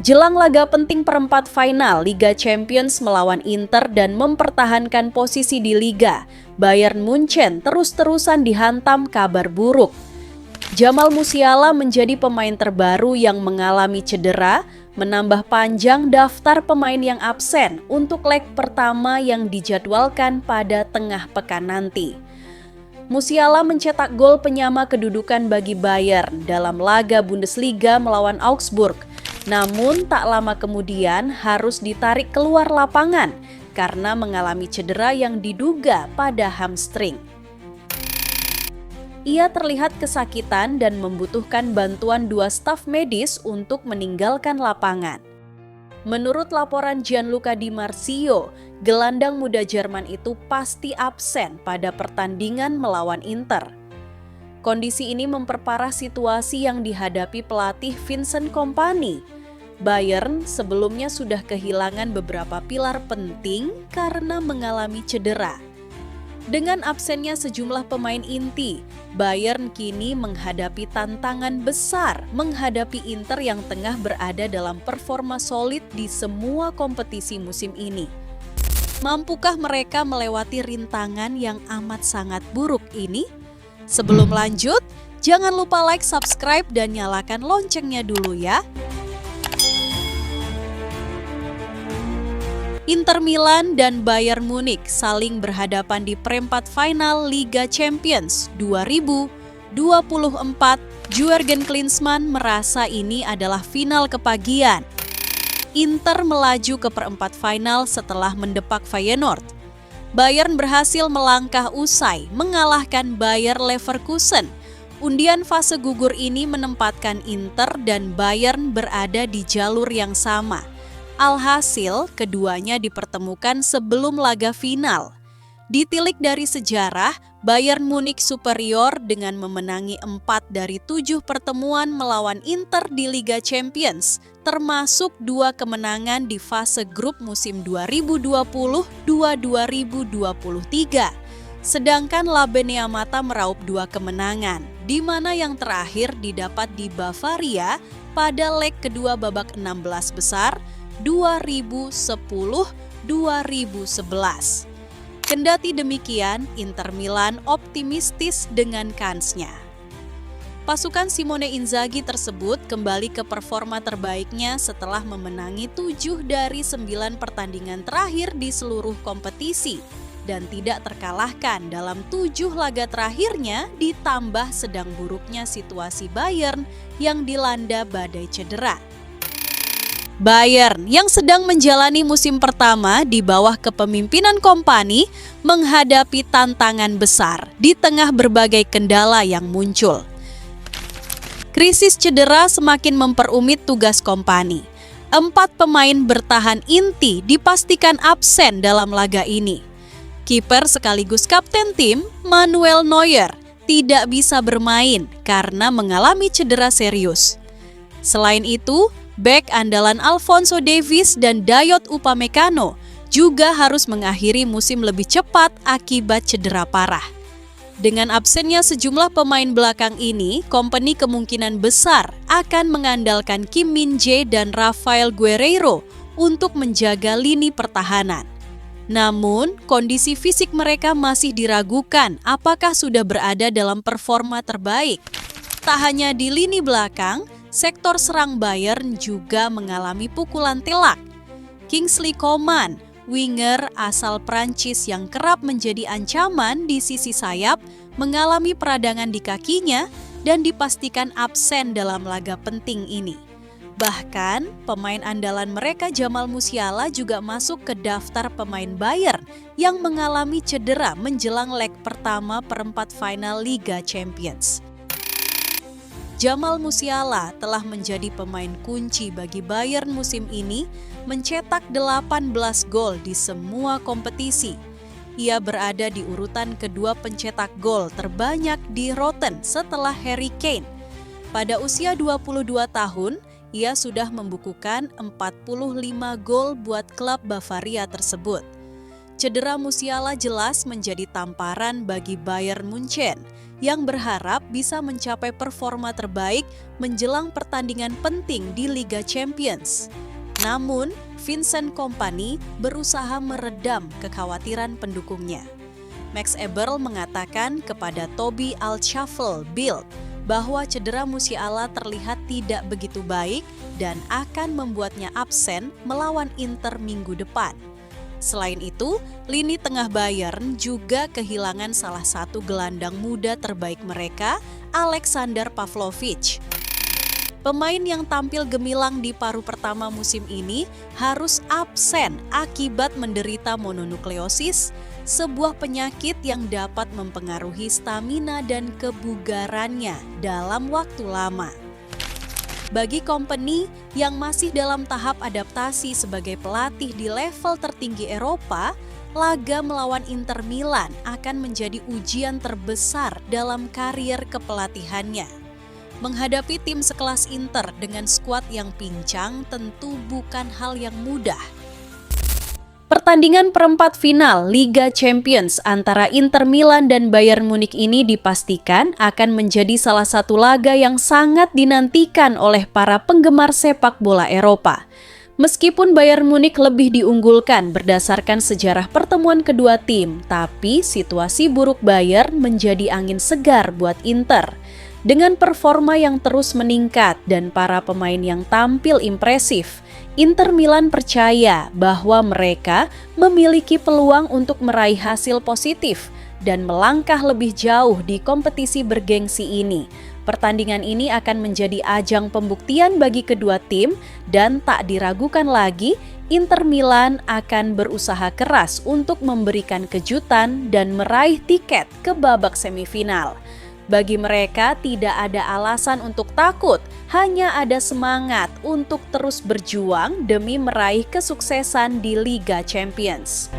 Jelang laga penting perempat final Liga Champions melawan Inter dan mempertahankan posisi di Liga, Bayern Munchen terus-terusan dihantam kabar buruk. Jamal Musiala menjadi pemain terbaru yang mengalami cedera, menambah panjang daftar pemain yang absen untuk leg pertama yang dijadwalkan pada tengah pekan nanti. Musiala mencetak gol penyama kedudukan bagi Bayern dalam laga Bundesliga melawan Augsburg. Namun tak lama kemudian harus ditarik keluar lapangan karena mengalami cedera yang diduga pada hamstring. Ia terlihat kesakitan dan membutuhkan bantuan 2 staf medis untuk meninggalkan lapangan. Menurut laporan Gianluca Di Marzio, gelandang muda Jerman itu pasti absen pada pertandingan melawan Inter. Kondisi ini memperparah situasi yang dihadapi pelatih Vincent Kompany. Bayern sebelumnya sudah kehilangan beberapa pilar penting karena mengalami cedera. Dengan absennya sejumlah pemain inti, Bayern kini menghadapi tantangan besar menghadapi Inter yang tengah berada dalam performa solid di semua kompetisi musim ini. Mampukah mereka melewati rintangan yang amat sangat buruk ini? Sebelum lanjut, jangan lupa like, subscribe, dan nyalakan loncengnya dulu ya. Inter Milan dan Bayern Munich saling berhadapan di perempat final Liga Champions 2024. Jurgen Klinsmann merasa ini adalah final kepagian. Inter melaju ke perempat final setelah mendepak Feyenoord. Bayern berhasil melangkah usai mengalahkan Bayer Leverkusen. Undian fase gugur ini menempatkan Inter dan Bayern berada di jalur yang sama. Alhasil, keduanya dipertemukan sebelum laga final. Ditilik dari sejarah, Bayern Munich superior dengan memenangi 4 dari 7 pertemuan melawan Inter di Liga Champions, termasuk 2 kemenangan di fase grup musim 2020-2023. Sedangkan Labene Yamata meraup 2 kemenangan, di mana yang terakhir didapat di Bavaria pada leg kedua babak 16 besar 2010-2011. Kendati demikian, Inter Milan optimistis dengan kansnya. Pasukan Simone Inzaghi tersebut kembali ke performa terbaiknya setelah memenangi 7 dari 9 pertandingan terakhir di seluruh kompetisi dan tidak terkalahkan dalam 7 laga terakhirnya, ditambah sedang buruknya situasi Bayern yang dilanda badai cedera. Bayern yang sedang menjalani musim pertama di bawah kepemimpinan Kompany menghadapi tantangan besar di tengah berbagai kendala yang muncul. Krisis cedera semakin memperumit tugas Kompany. 4 pemain bertahan inti dipastikan absen dalam laga ini. Kiper sekaligus kapten tim, Manuel Neuer, tidak bisa bermain karena mengalami cedera serius. Selain itu, bek andalan Alphonso Davies dan Dayot Upamecano juga harus mengakhiri musim lebih cepat akibat cedera parah. Dengan absennya sejumlah pemain belakang ini, Kompany kemungkinan besar akan mengandalkan Kim Min-jae dan Rafael Guerreiro untuk menjaga lini pertahanan. Namun, kondisi fisik mereka masih diragukan apakah sudah berada dalam performa terbaik. Tak hanya di lini belakang, sektor serang Bayern juga mengalami pukulan telak. Kingsley Coman, winger asal Prancis yang kerap menjadi ancaman di sisi sayap, mengalami peradangan di kakinya dan dipastikan absen dalam laga penting ini. Bahkan, pemain andalan mereka Jamal Musiala juga masuk ke daftar pemain Bayern yang mengalami cedera menjelang leg pertama perempat final Liga Champions. Jamal Musiala telah menjadi pemain kunci bagi Bayern musim ini, mencetak 18 gol di semua kompetisi. Ia berada di urutan kedua pencetak gol terbanyak di Rotten setelah Harry Kane. Pada usia 22 tahun, ia sudah membukukan 45 gol buat klub Bavaria tersebut. Cedera Musiala jelas menjadi tamparan bagi Bayern Munchen yang berharap bisa mencapai performa terbaik menjelang pertandingan penting di Liga Champions. Namun, Vincent Kompany berusaha meredam kekhawatiran pendukungnya. Max Eberl mengatakan kepada Toby Altshuffle Bild bahwa cedera Musiala terlihat tidak begitu baik dan akan membuatnya absen melawan Inter minggu depan. Selain itu, lini tengah Bayern juga kehilangan salah satu gelandang muda terbaik mereka, Alexander Pavlovic. Pemain yang tampil gemilang di paruh pertama musim ini harus absen akibat menderita mononukleosis, sebuah penyakit yang dapat mempengaruhi stamina dan kebugarannya dalam waktu lama. Bagi Kompany yang masih dalam tahap adaptasi sebagai pelatih di level tertinggi Eropa, laga melawan Inter Milan akan menjadi ujian terbesar dalam karier kepelatihannya. Menghadapi tim sekelas Inter dengan skuad yang pincang tentu bukan hal yang mudah. Pertandingan perempat final Liga Champions antara Inter Milan dan Bayern Munich ini dipastikan akan menjadi salah satu laga yang sangat dinantikan oleh para penggemar sepak bola Eropa. Meskipun Bayern Munich lebih diunggulkan berdasarkan sejarah pertemuan kedua tim, tapi situasi buruk Bayern menjadi angin segar buat Inter. Dengan performa yang terus meningkat dan para pemain yang tampil impresif, Inter Milan percaya bahwa mereka memiliki peluang untuk meraih hasil positif dan melangkah lebih jauh di kompetisi bergengsi ini. Pertandingan ini akan menjadi ajang pembuktian bagi kedua tim dan tak diragukan lagi Inter Milan akan berusaha keras untuk memberikan kejutan dan meraih tiket ke babak semifinal. Bagi mereka tidak ada alasan untuk takut, hanya ada semangat untuk terus berjuang demi meraih kesuksesan di Liga Champions.